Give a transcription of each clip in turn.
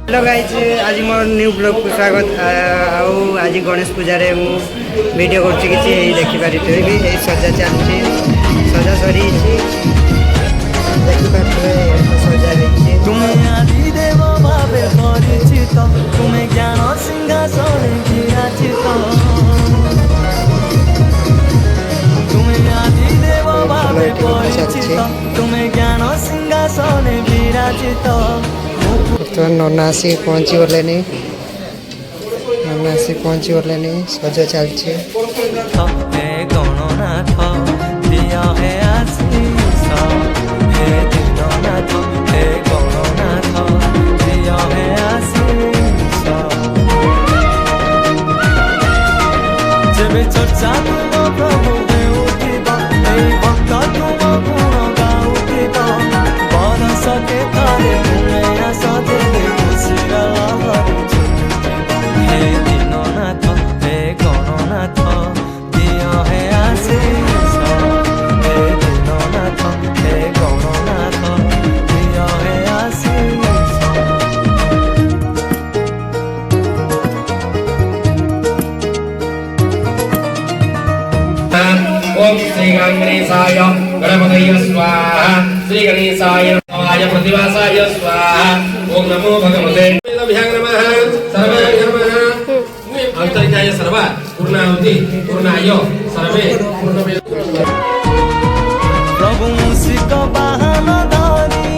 hello guys आज more new blog को स्वागत आज गणेश पूजा रे मु वीडियो करछि किछि देखि पारि तो भी सजा चलछि सजा सरी देखि पारे सजा हेछि तुम्हें आदि देव भावे परिचित तुम्हें ज्ञान सिंहासन विराजित तुम्हें आदि देव भावे परिचित तुम्हें ज्ञान सिंहासन विराजित तो नना आसी पहुँची गले सजा चलछि हे गणनाथ दिया है आशीष हे दीननाथ हे गणनाथ दिया है आशीष जब चर्चा तुम प्रभु उठिब भक्त तुम गुण गाउथिब बरस के तारे मुनैया सदेवे खुशिरा हे दीननाथ हे गणनाथ दिया है आशीष हे दीननाथ हे गणनाथ दिया है आशीष ओम श्री गणेशाय गणपतये स्वाहा श्री गणेशाय नमाय प्रतिवासाय स्वाहा ओम नमो भगवते वेदभ्यां नमः सर्वाय नमः अंतरिक्षाय सर्वा पूर्णाहुति पूर्णाय सर्वे पूर्णमेव प्रभु मूषिक वाहन धरी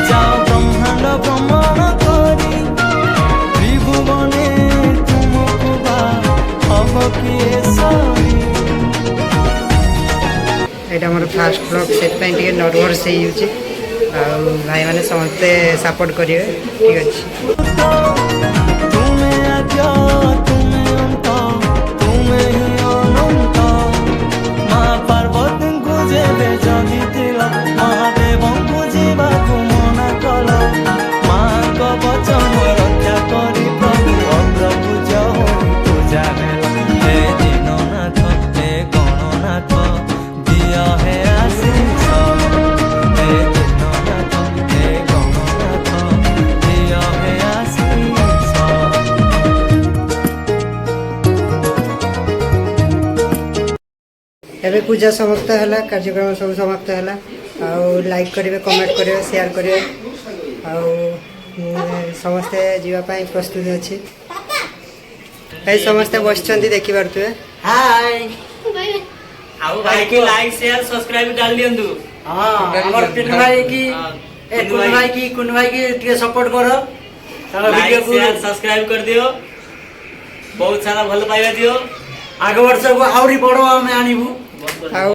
जाओ ब्रह्मांड भ्रमण करी त्रिभुवने तुमको हब किए सरी एटा मोर फास्ट ब्लॉग से नर्वस हो भाई मैंने समस्ते सपोर्ट करेंगे ठीक अच्छे तुम्हें आद्य तुम्हें अंत तुम्हें ही अनंत माँ पार्वती को जेबे जगिथिल महादेव को जीवा को मना कल माँ को वचन रक्षा करी प्रभु अग्रभुज होई पूजा हे दीननाथ हे गणनाथ दिया है आशीष हे दीननाथ हे गणनाथ दिया है आशीष एबे पूजा समाप्त है कार्यक्रम सब समाप्त है लाइक करेंगे कमेंट करेंगे शेयर करेंगे समस्ते जीवाई प्रस्तुत अच्छी समस्ते बस देखी पारे हाय आउ भाई के लाइक शेयर सब्सक्राइब डाल दियंतु हां हमर कुन भाई की टिके सपोर्ट करो तार वीडियो को सब्सक्राइब कर दियो बहुत सारा भल पाइबा दियो आगे वर्ष को आउरी बड़ो हमें आनिबु